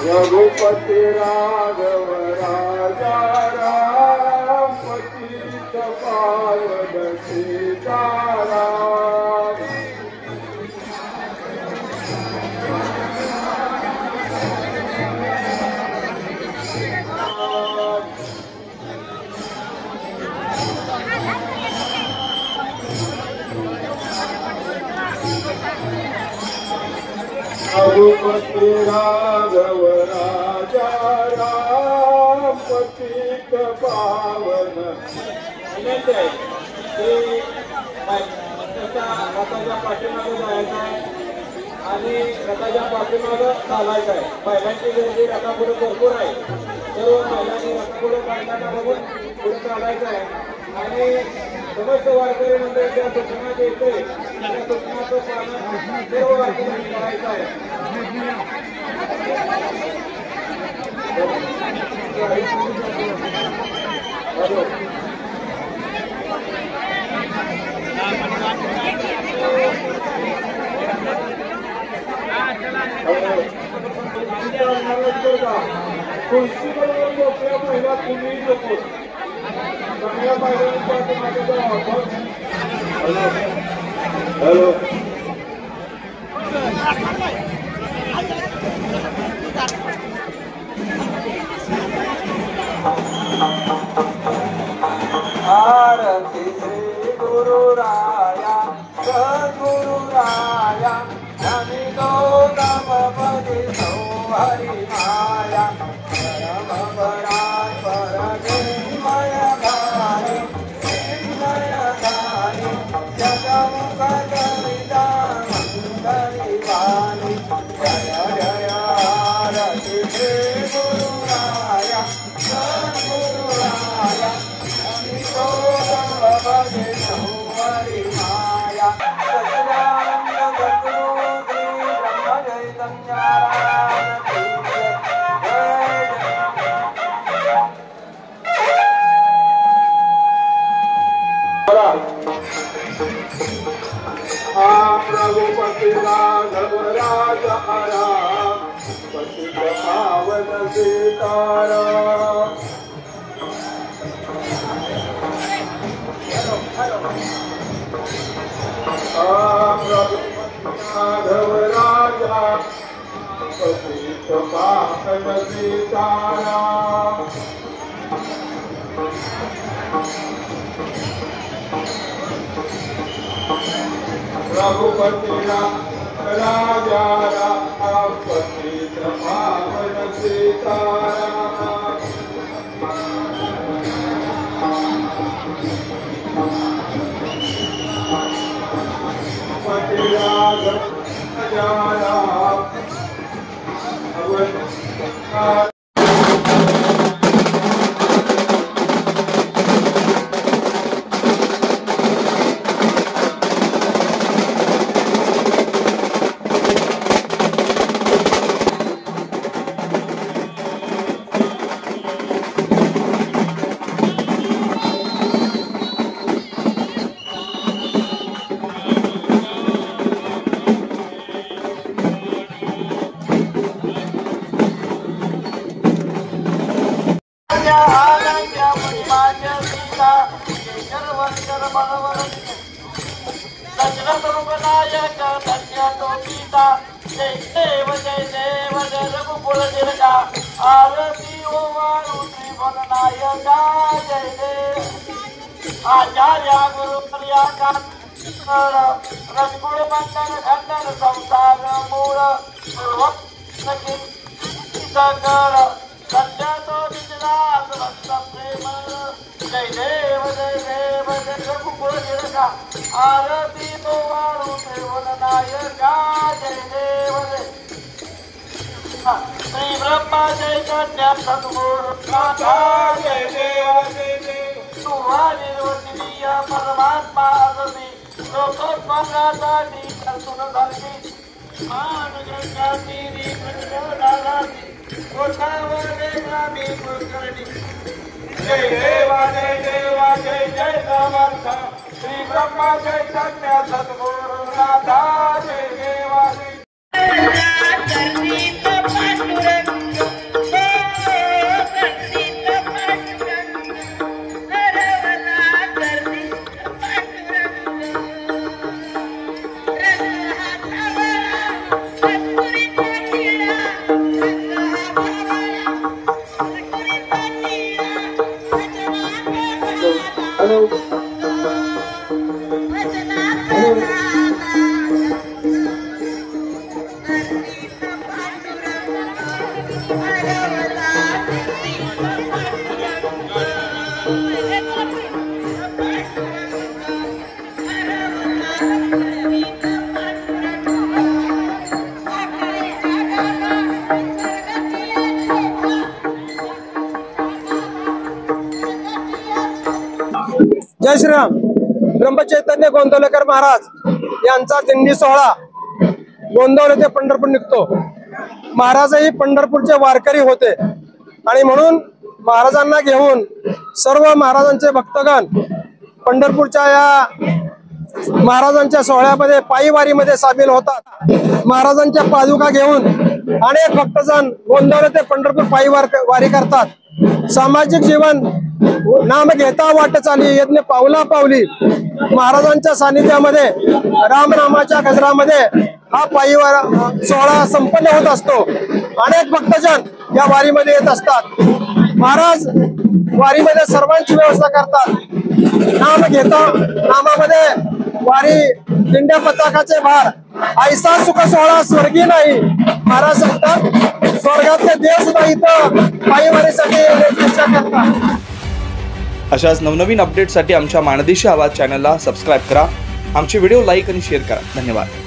रघुपति राघव राजा राम पतित पावन सीताराम। रघुपति राघव राजा राम पतित पावन। रथाच्या पाठीमागे जायचं आहे आणि रथाच्या पाठीमागे चालायचं आहे। महिलांची गर्दी रथापुढे भरपूर आहे। सर्व महिलांनी रथापुढे काढताना बघून पुढे चालायचं आहे आणि समस्त वारकरी मंडळीच्या सूचना देते त्या सूचनाचं पालन सर्व वारकऱ्यांनी करायचं आहे। खुर्चीबरोबर मोकळ्या महिला तुम्ही नको चांगल्या महिलांच्या मागे जावं। हॅलो आरती श्री गुरु राया सद्गुरु राया ज्ञानी गौतम पदी हरि माया परम परात्पर निर्मय गायी निर्मय गायी जगमुख कविता मंगली वाणी जय जय आरती श्री गुरु राया सद्गुरु राया ज्ञानी गौतम पदी हरि माया सच्चिदानंद सद्गुरु श्री ब्रह्म चैतन्य रघुपति राघव राजा राम पतित पावन सीताराम। राघव राजा पतित पावन सीताराम। रघुपति राजा राम पतित पावन सीताराम। पति राघव राजा राम आरती ओवारुति वरनायका जय देव आचार्य गुरु प्रिया रसगुण मंडन खंडन संसार मूल सकल सत्य तो विजनाथ भक्त प्रेम जय देव जय रघुकुल तिलका आरती ओवारुति वरनायका जय देव श्री ब्रह्मा चैतन्य सद्गुरु जय देव निर्वचनीय परमात्मा असती लोकोत्पन्नासाठी कर्तुन धर्मी जय देवा जय देवा जय जय समर्थ श्री ब्रह्मा चैतन्य सद्गुरुनाथा जय देवा जय श्रीराम. ब्रह्मचैतन्य गोंदवलेकर महाराज यांचा दिंडी सोहळा गोंदवले ते पंढरपूर निघतो. महाराजही पंढरपूरचे वारकरी होते आणि म्हणून महाराजांना घेऊन सर्व महाराजांचे भक्तगण पंढरपूरच्या या महाराजांच्या सोहळ्यामध्ये पायी वारीमध्ये सामील होतात. महाराजांच्या पादुका घेऊन अनेक भक्तजण गोंदवले ते पंढरपूर पायी वारी करतात. सामाजिक जीवन नाम घेता वाट चाली यज्ञ पावला पावली महाराजांच्या सानिध्यामध्ये रामनामाच्या गजरामध्ये हा पायी सोहळा संपन्न होत असतो. अनेक भक्तजन या वारीमध्ये येत असतात. महाराज वारीमध्ये सर्वांची व्यवस्था करतात. नाम घेता नामामध्ये वारी दिंड्या पताकाचे भार ऐसा सुख सोहळा स्वर्गी नाही. महाराज सांगतात स्वर्गातले देव सुद्धा इथं पायी वारीसाठी चर्चा करतात. अशाच नवनवीन अपडेटसाठी आमच्या माणदेशी आवाज चॅनलला सबस्क्राईब करा. आमचे व्हिडिओ लाईक आणि शेअर करा. धन्यवाद.